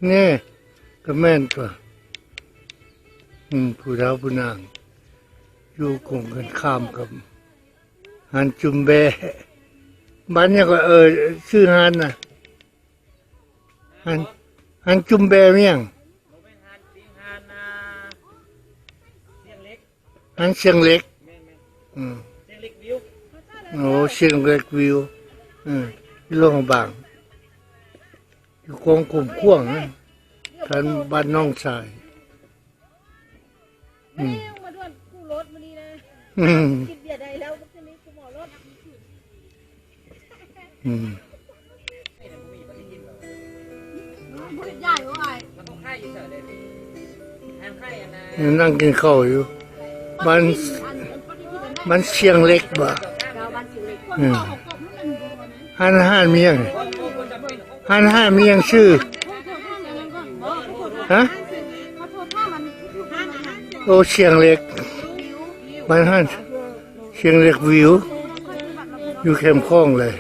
นี่ก็แม่นตัวผู้เฒ่าผู้นางอยู่กงกันข้ามกับหันจุมแบบ้านเนี่ยก็ชื่อหันน่ะหันจุมแบเมียงหันเชียงเล็กโอ้เชียงเล็กวิวที่โรงบางอยู่กองกลุ่มข่วงนะท่านบ้านน้องชายมาด้วยคู่รถมาดีนะกินเบียร์ใดแล้วพวกนี้กูหมอรถบริจาคว่าไงมันต้องค่ายอยู่เฉยเลยแทนค่ายนะนั่งกินข้าวอยู่มันเชียงเล็กบ่หันเมียงหันเมียงชื่อฮะโอเชียงเล็กมันหันเชียงเล็กวิวอยู่เข้มข้องเลย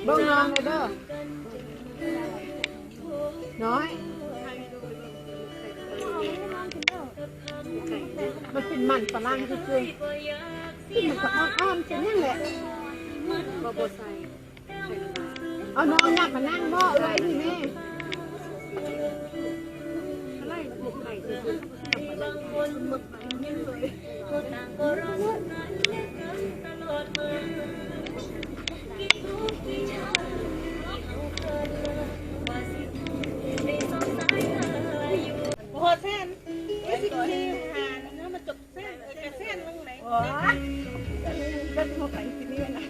บ้องนอนเลยเด้อน้อยมันเป็นมันฝรั่งคือที่มันก็อ่อนๆเป็นยังแหละบ่ใส่เอาน้องอยากมานั่งบ่เลยนี่แม่อะไรบุกไข่พอเส้น14หาเนื้อมันจบเส้นเส้นลงไหนก็จะมาไปที่นี่นะ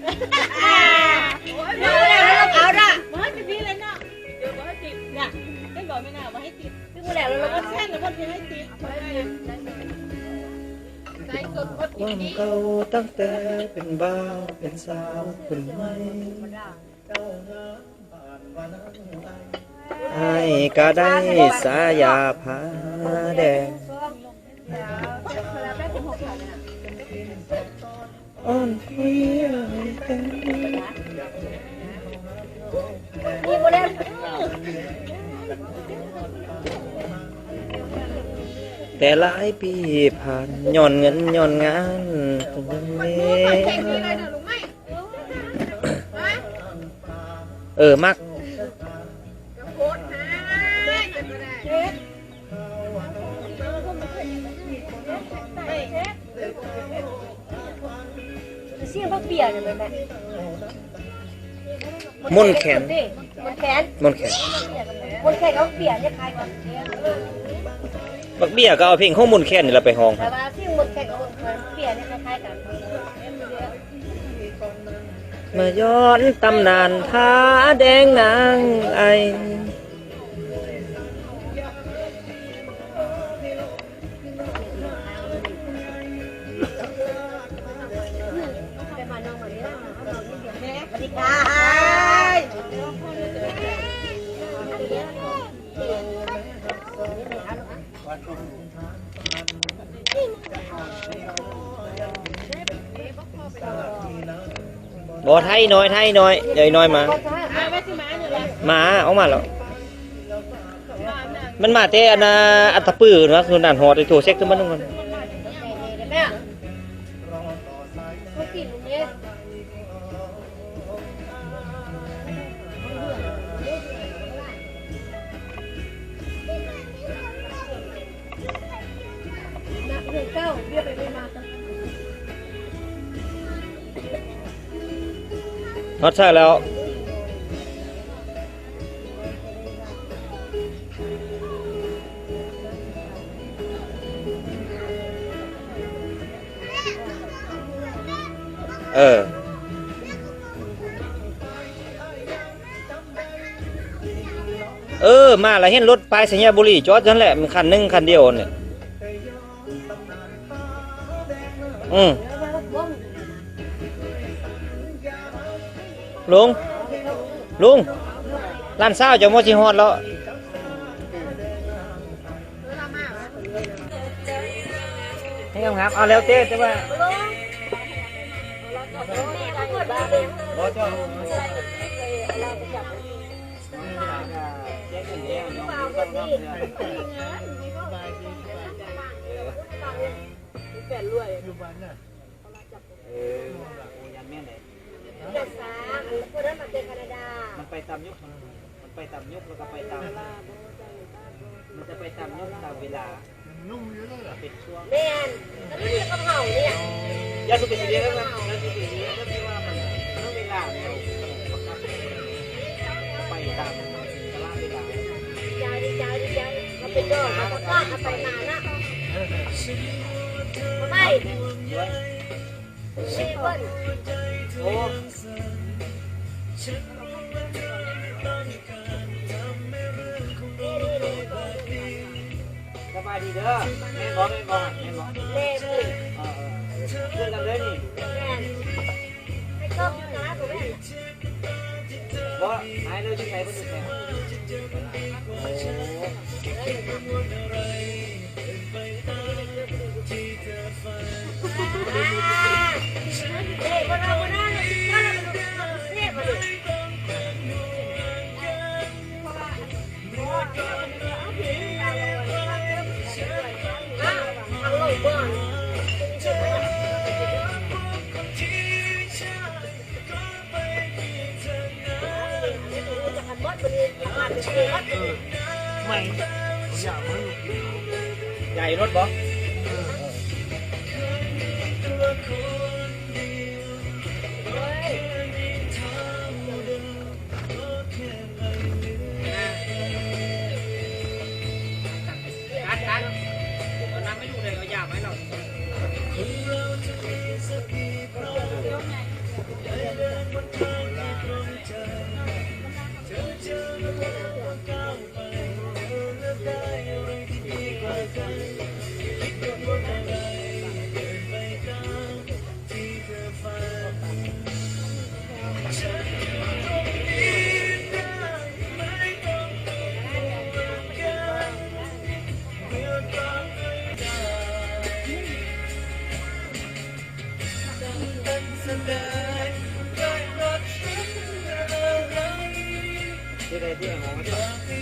เอาละมาให้ติดเลยเนาะเดี๋ยวมาให้ติดเนี่ยได้บอกไม่น่ามาให้ติดซึ่งมาแล้วเราก็เส้นแล้วก็ให้ติดความเก่าตั้งแต่เป็นบ่าวเป็นสาวเป็นไม้เจ้างามบ้านวันไอ้ก็ได้สายาผาแดงอ่อนเพียงแต่หลายปีผ่านย้อนเงินย้อนงานจนยังเมมักเสี่ยงพักเบียร์เลยแม่มนแขนมนแขนเขาเบียร์เนี่ยคล้ายกันบักเบี้ยก็เอาเพลงของมนแขนนี่ละไปห้องแต่ว่าที่มนแขนกับเบียร์เนี่ยคล้ายกันมาย้อนตำนานผาแดงนางไอบ่ไทยน้อยใหญ่น้อยมาเอามาแล้วมันมาแต่อัตปื้อนะคือนั่นฮอดไอ้โทเซ็กคือมันนั่นฮอดใช่แล้วมาแล้วเห็นรถไปสัญญาบุรีจอดนั่นแหละมันคันนึงคันเดียวเนี่ยลุงร้านเศร้าจะมอชิฮอดแล้วให้งามๆเอาแล้วเต้แต่ว่า บ่เจ้าแจ้งกันแล้วน้องต้องรับเนี่ย แปดรวย อยู่บ้านน่ะ ยันแม่ไหน เด็กสามคนนั้นมาจากแคนาดา มันไปตามยุคมันไปตามยุคแล้วก็ไปตามมันจะไปตามยุคตามเวลา นุ่มอยู่แล้วล่ะ เป็นช่วง แม่นแล้วนี่กระเพราเนี่ย ยาสูบบุหรี่แล้วนะยาสูบบุหรี่แล้วที่ว่ามันต้องเวลาเนี่ยไปตามตลาดเวลา ใจมาเป็นดอกมาสักก้อนเอาไปนานนะไม่ไม่เบิ้ล โอ้สบายดีเด้อแม่บอกแม่บอกแม่บอก เล่เลย เพื่อนกันเลยนี่ แม่ให้ต้มนะผมแม่ บอกหายเลยที่ไหนเพื่อนแม่โอ้ เฮ้ยวันนั้นวันนั้นเสียมาเลยเอาลงบ้านไม่อยากมัน ใหญ่รถบ่การเอาน้ำไม่ดูเลยเอายาไหมเราที่ใดที่ไหนมองไม่ชัดที่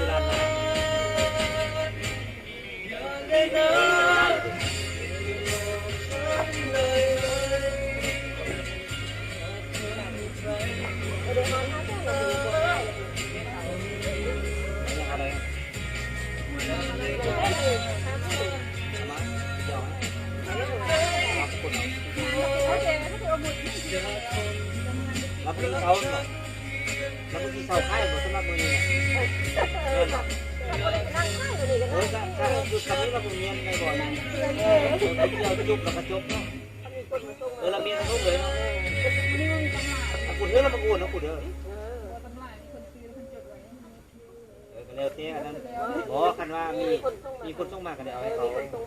ร้านไหน อะไรรับที่เขาเนาะรับที่เขาค่ายหมดสำหรับมือนี่โอ้ยถ้าจุดคำนี้เราเป็นเมียนในบ่อนเราจุดกับกระจกเนาะเราเมียนเขาเลยเนาะกูเด้อเรามากูเนาะกูเด้อเร็วเตี้ยนั้นอ๋อคันว่ามีคนส่งมากันเดี๋ยวเอาให้เขา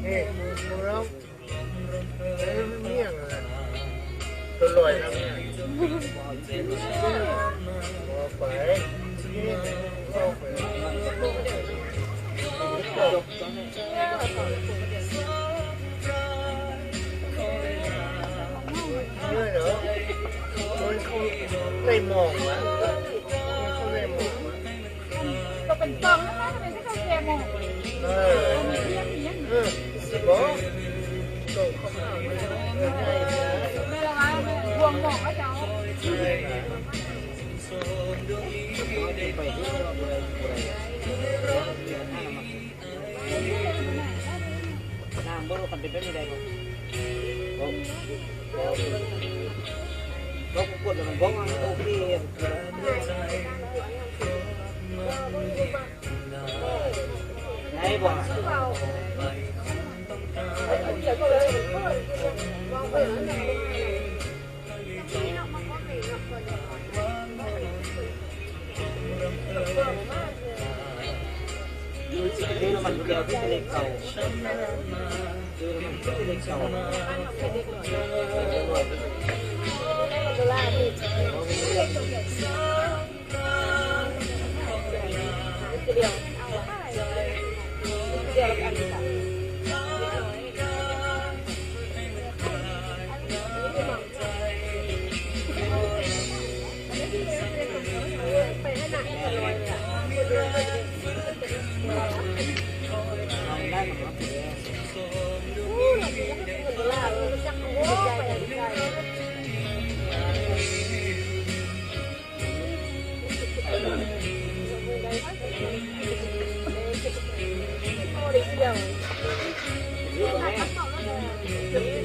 เฮ้ยมึงเราเมี่ยงอะไรตัวลอยแล้วเนี่ยบอกไปเอาไปเนี่ยเหรอคนเขาได้มองวะเขาได้มองวะ ก็เป็นกองนะคะทำไมไม่ต้องแกมอง บอกส่งเข้ามาไม่ได้ไม่ได้ ไม่ละวะวงหมอกก็จะเอา ไปที่เราบุรีน้ำบ่รู้คันเป็นไปไม่ได้บ่เรากดมันบ้องมันโอเค ไหนบ่ดูน้ำมันเดียวที่เล็กเก่าดูน้ำมันที่เล็กเก่า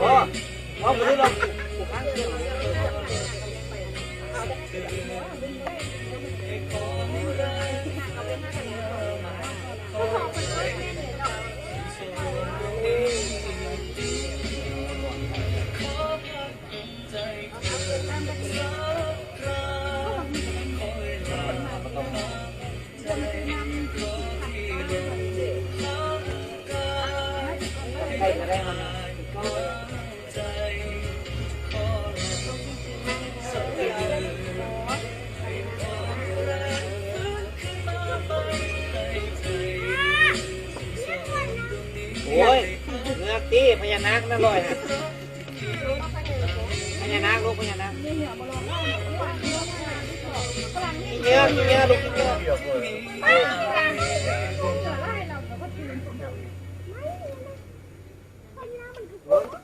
อ๋อไม่รู้หรอกใครจะได้มันโอ้ยเงือกตีพญานาคนั่นลอยนะพญานาคลูกพญานาคมีเงือกลูกเงือก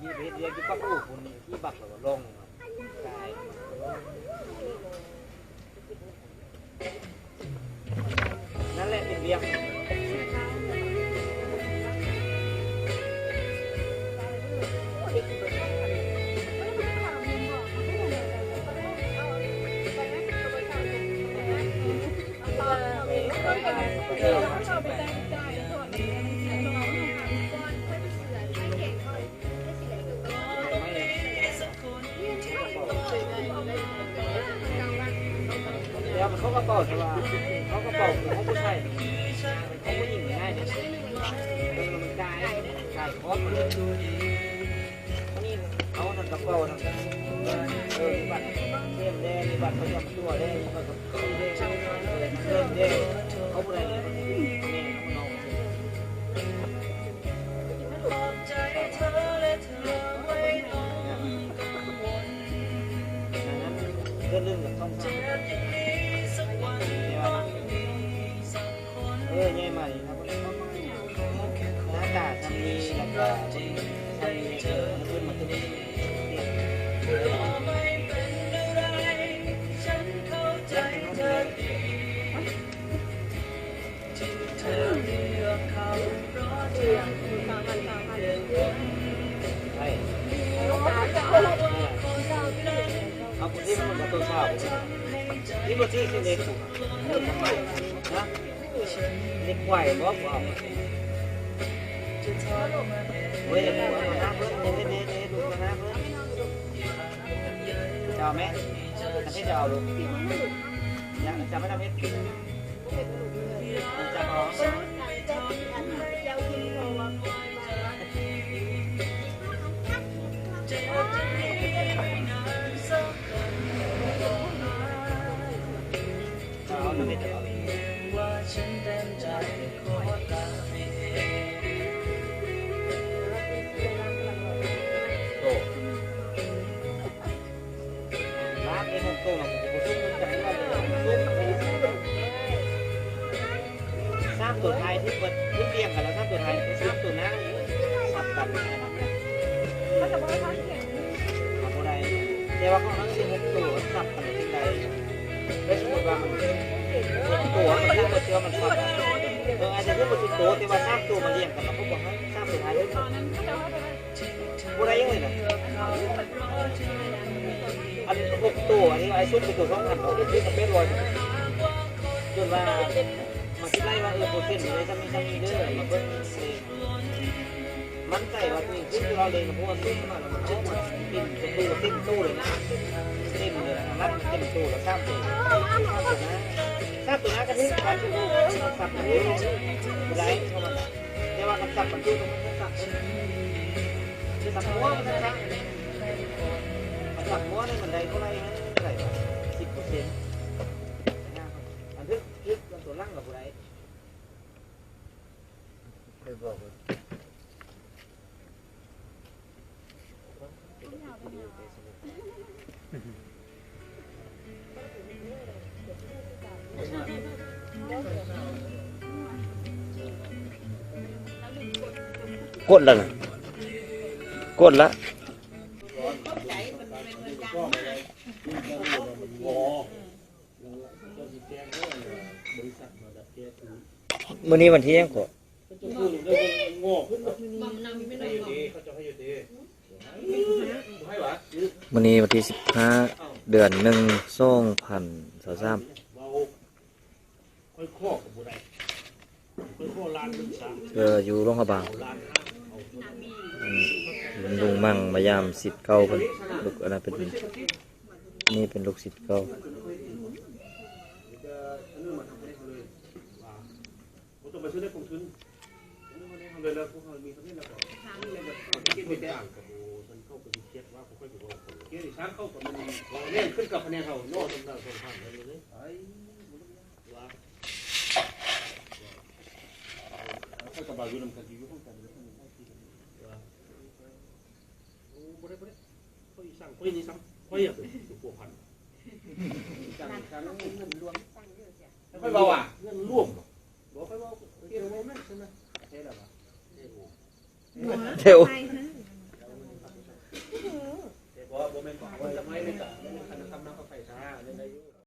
ยีเรียกที่ป้าปู่คุณที่บักหรือลงนั่นแหละเป็นเรียกแล้วมันเขาก็เป่าใช่ป่ะเขาก็เป่าคือเขาผู้ชายเขาผู้หญิงง่ายเนี่ยมันกายครบนี่เขานั่นกระเป๋านั่นบัตรเล่มแดงบัตรประจำตัวแดงบัตรเล่มแดงเขาผู้ใดเนี่ยเรื่องกับต้องทำใหญ่มาดีครับหน้าตาทำนี้แล้วก็ทำนี้ขึ้นมาขึ้นเอาคนที่มันตัวเช่านี่มันที่เล็กนะเล็กไหวบ่เอาเว้ยมาหน้าเพิ่นเนี่ยดูมาหน้าเพิ่นจะเอาไหมจะเอาลูกยังจะไม่ทำให้จะเอาตัวไทยที่เปิดที่เรียงกันแล้วตัวไทยที่ตัวหน้าสับกันก็จะบอกว่าเก่งอะไรแต่ว่าของนั้นคือตัวสับกันที่ใดไม่สมมติว่ามันตัวมันคือตัวเชื้อมันสับอาจจะคือมันคือตัวแต่ว่าสร้างตัวมาเรียงกันแล้วพวกบอกให้สร้างตัวไทยด้วยอะไรยังไงนะอัน6ตัวอันนี้ไอ้ซุปเป็นตัว2,000ตัวที่มันเป็นรอยจนว่า มาคิดไล่ว่าโปรเซนต์อะไรจะมีเด้อมาเบิ่งมันใจว่าตัวคือเราเลยเพราะว่าตู้มาแล้วมันเอามาเป็นตู้เลยนะเต็มเลยนะรับเต็มตู้แล้วข้ามตู้ข้ามตู้นะกันที่การตู้สับกันที่ไรเข้ามาแต่ว่ากันสับมันตู้ตรงนั้นสับจะสับหัวมันนะสับหัวในมันใดเท่าไรเท่าไหร่10%อันทึกตัวล่างกับไร ไปบอกว่า กดแล้วนะกดละมื้อนี้วันที่ยังกดมื้อนี้วันที่15 เดือน 1 2023อยู่โรงพยาบาลลุงมั่งมายามศิษย์เก่าเพิ่นลูกอันนั้นเป็นนี่เป็นลูกศิษย์เก่าขึ้นกับคะแนนเขาโน่ตำแหน่งคนผ่านเลยถ้ากับบาอยู่นำกันอยู่ห้องกันเลยโอ้บ่ได้ค่อยสั่งค่อยนี่ซ้ำค่อยอ่ะอยู่พวกพันสั่งเงินรวมค่อยเบาอ่ะเงินรวมบ่ค่อยเบาเกี่ยวกับนั่นใช่ไหมใช่แล้วป่ะเดี๋ยวบ่แม่นก่อนจะไม่ได้กันคันทำน้ำกาแฟ